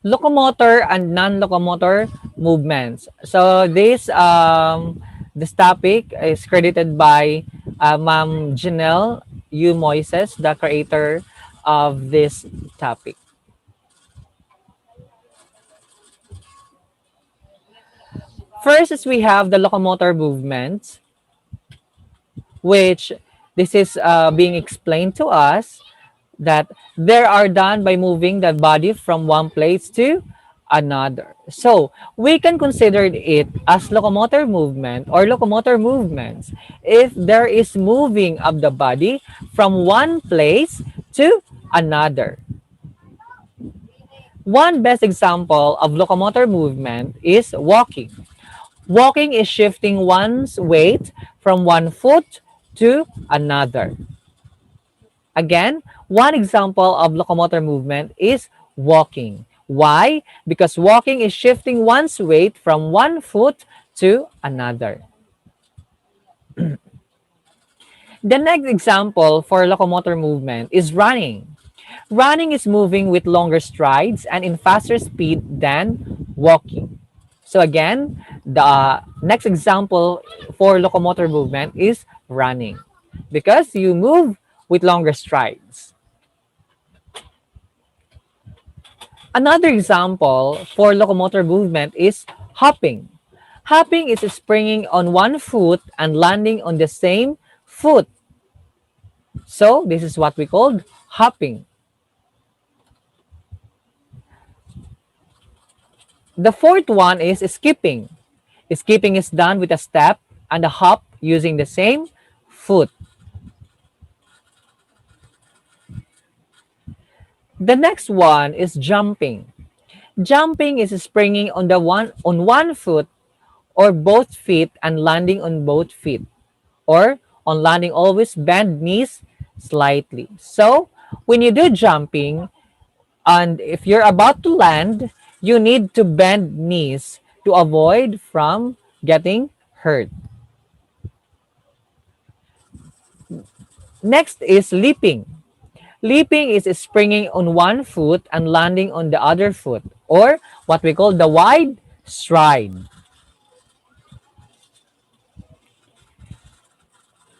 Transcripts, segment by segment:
Locomotor and non-locomotor movements. So this topic is credited by Ma'am Janelle U. Moises, the creator of this topic. First is we have the locomotor movements, which this is being explained to us that they are done by moving the body from one place to another. So we can consider it as locomotor movement or locomotor movements if there is moving of the body from one place to another. One best example of locomotor movement is walking. Walking is shifting one's weight from one foot to another. Again, one example of locomotor movement is walking. Why? Because walking is shifting one's weight from one foot to another. The next example for locomotor movement is running. Running is moving with longer strides and in faster speed than walking. So again, the next example for locomotor movement is running because you move with longer strides. Another example for locomotor movement is hopping. Hopping is springing on one foot and landing on the same foot. So this is what we call hopping. The fourth one is skipping. Skipping is done with a step and a hop using the same foot. The next one is jumping. Jumping is springing on one foot or both feet and landing on both feet. Or on landing, always bend knees slightly. So when you do jumping and if you're about to land, you need to bend knees to avoid from getting hurt. Next is leaping. Leaping is springing on one foot and landing on the other foot, or what we call the wide stride.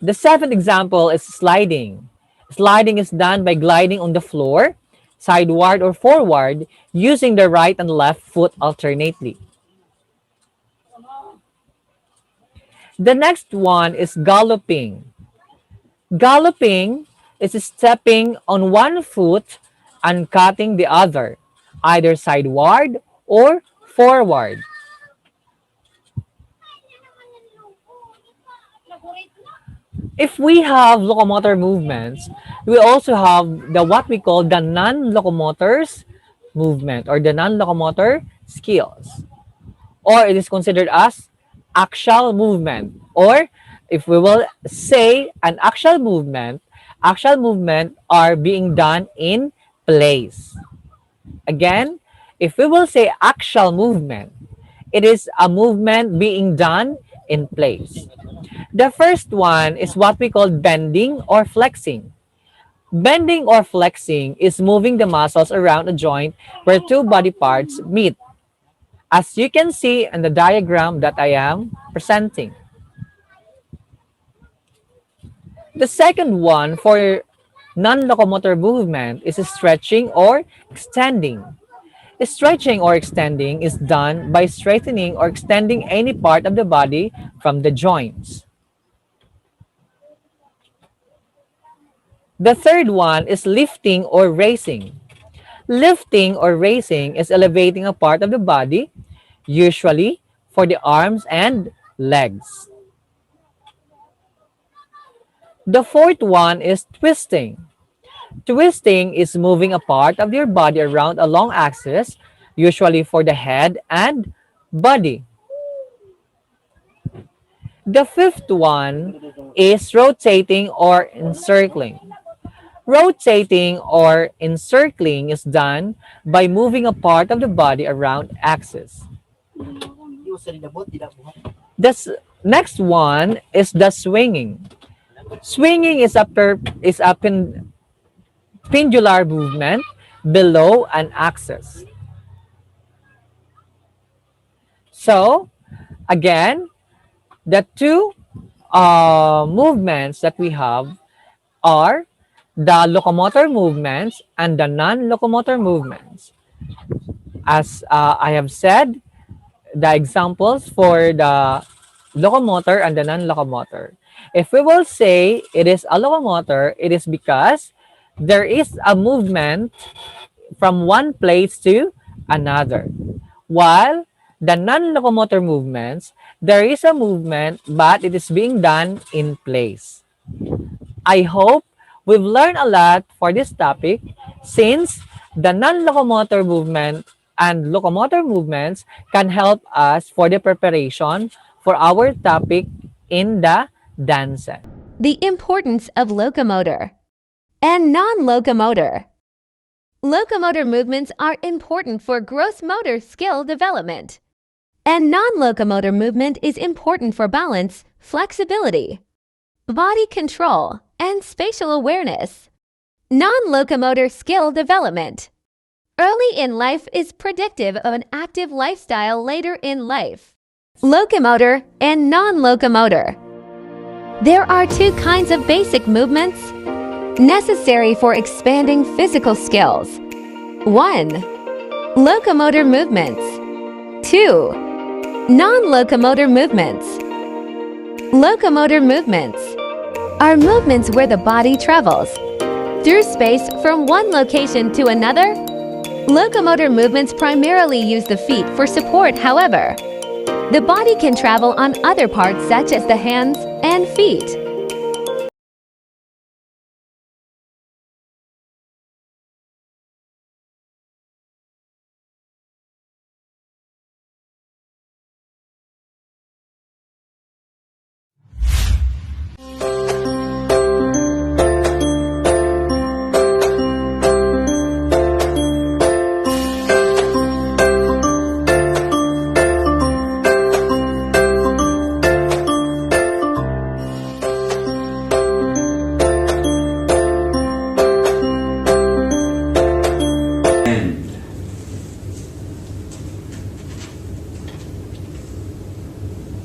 The seventh example is sliding. Sliding is done by gliding on the floor, sideward or forward, using the right and left foot alternately. The next one is galloping. Galloping is stepping on one foot and cutting the other, either sideward or forward. If we have locomotor movements, we also have the what we call the non-locomotors movement or the non-locomotor skills. Or it is considered as axial movement. Or if we will say an axial movement are being done in place. Again, if we will say axial movement, it is a movement being done in place. The first one is what we call bending or flexing. Bending or flexing is moving the muscles around a joint where two body parts meet, as you can see in the diagram that I am presenting. The second one for non-locomotor movement is stretching or extending. Stretching or extending is done by straightening or extending any part of the body from the joints. The third one is lifting or raising. Lifting or raising is elevating a part of the body, usually for the arms and legs. The fourth one is twisting. Twisting is moving a part of your body around a long axis, usually for the head and body. The fifth one is rotating or encircling. Rotating or encircling is done by moving a part of the body around axis. The next one is the swinging. Swinging is a pendular movement below an axis. So, again, the two movements that we have are the locomotor movements and the non-locomotor movements. As I have said, the examples for the locomotor and the non-locomotor. If we will say it is a locomotor, it is because there is a movement from one place to another. While the non-locomotor movements, there is a movement but it is being done in place. I hope we've learned a lot for this topic since the non-locomotor movement and locomotor movements can help us for the preparation for our topic in the dances. The importance of locomotor and non-locomotor. Locomotor movements are important for gross motor skill development, and non-locomotor movement is important for balance, flexibility, body control, and spatial awareness. Non-locomotor skill development. Early in life is predictive of an active lifestyle later in life. Locomotor and non-locomotor. There are two kinds of basic movements necessary for expanding physical skills. 1. Locomotor movements. 2. Non-locomotor movements. Locomotor movements are movements where the body travels through space from one location to another. Locomotor movements primarily use the feet for support, however. The body can travel on other parts such as the hands and feet.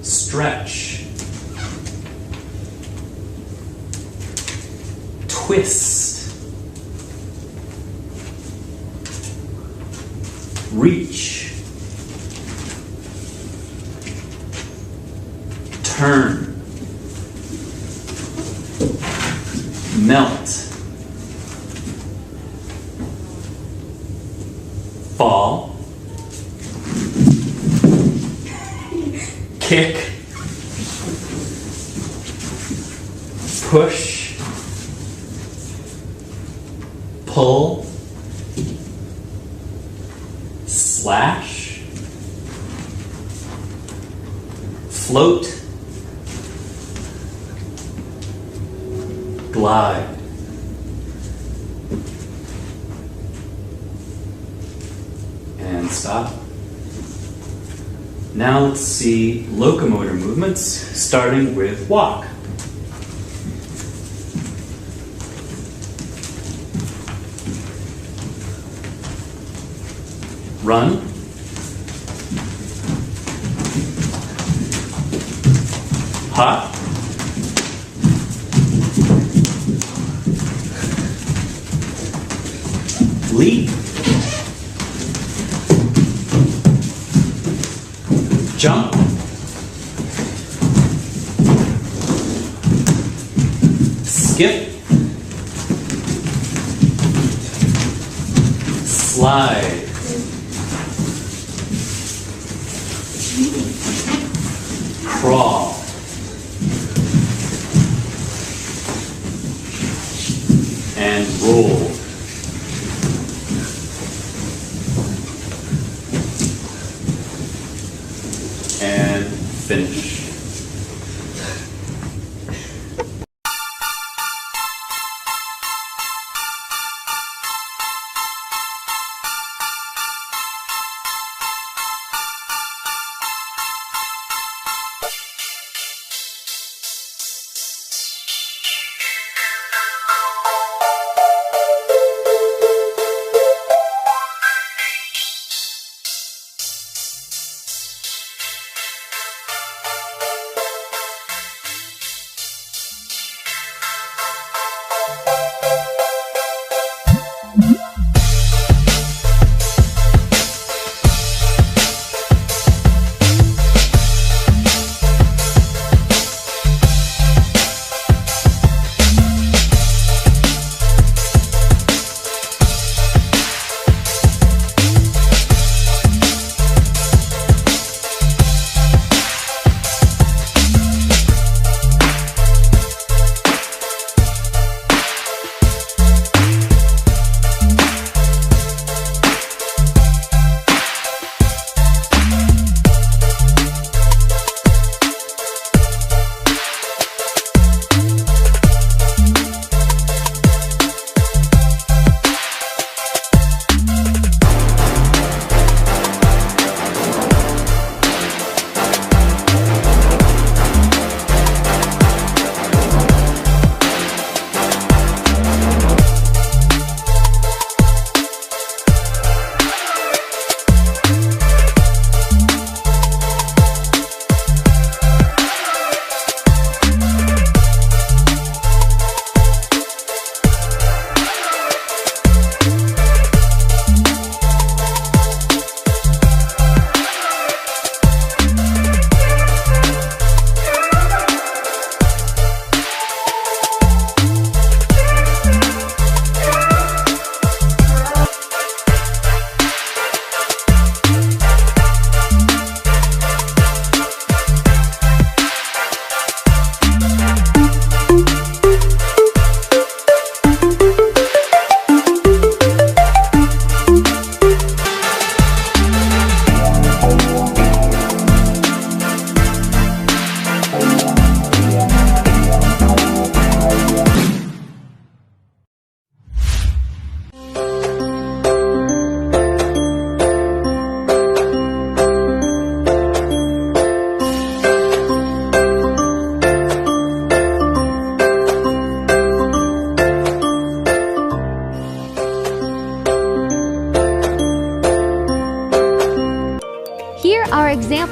Stretch, twist, reach, turn, melt, fall, kick, push, pull, slash, float, glide. And stop. Now let's see locomotor movements, starting with walk. Run, hop, leap, jump, skip, slide, crawl, and roll. And finish.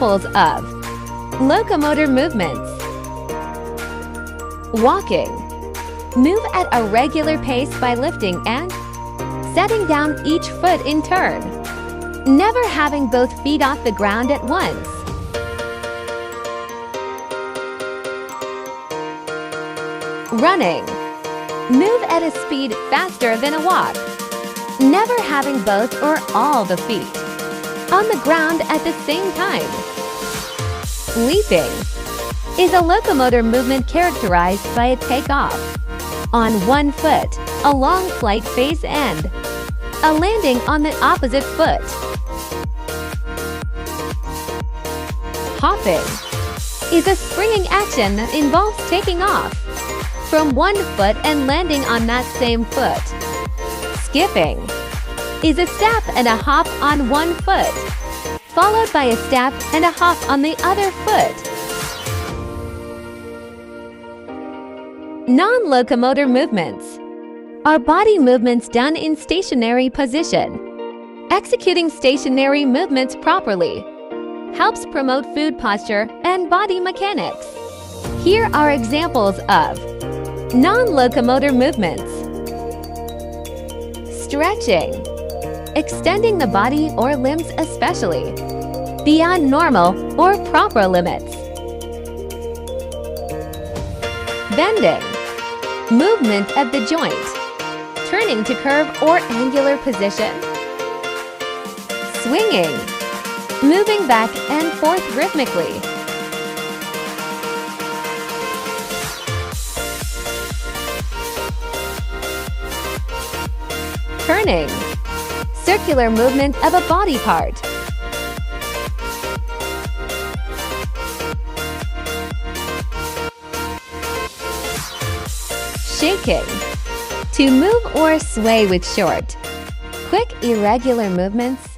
examples of locomotor movements. Walking. Move at a regular pace by lifting and setting down each foot in turn, never having both feet off the ground at once. Running. Move at a speed faster than a walk, never having both or all the feet on the ground at the same time. Leaping is a locomotor movement characterized by a takeoff on one foot, a long flight face end, a landing on the opposite foot. Hopping is a springing action that involves taking off from one foot and landing on that same foot. Skipping is a step and a hop on one foot, followed by a step and a hop on the other foot. Non-locomotor movements are body movements done in stationary position. Executing stationary movements properly helps promote food posture and body mechanics. Here are examples of non-locomotor movements. Stretching. Extending the body or limbs especially beyond normal or proper limits. Bending. Movement of the joint, turning to curve or angular position. Swinging. Moving back and forth rhythmically. Turning. Circular movement of a body part. Shaking. To move or sway with short, quick, irregular movements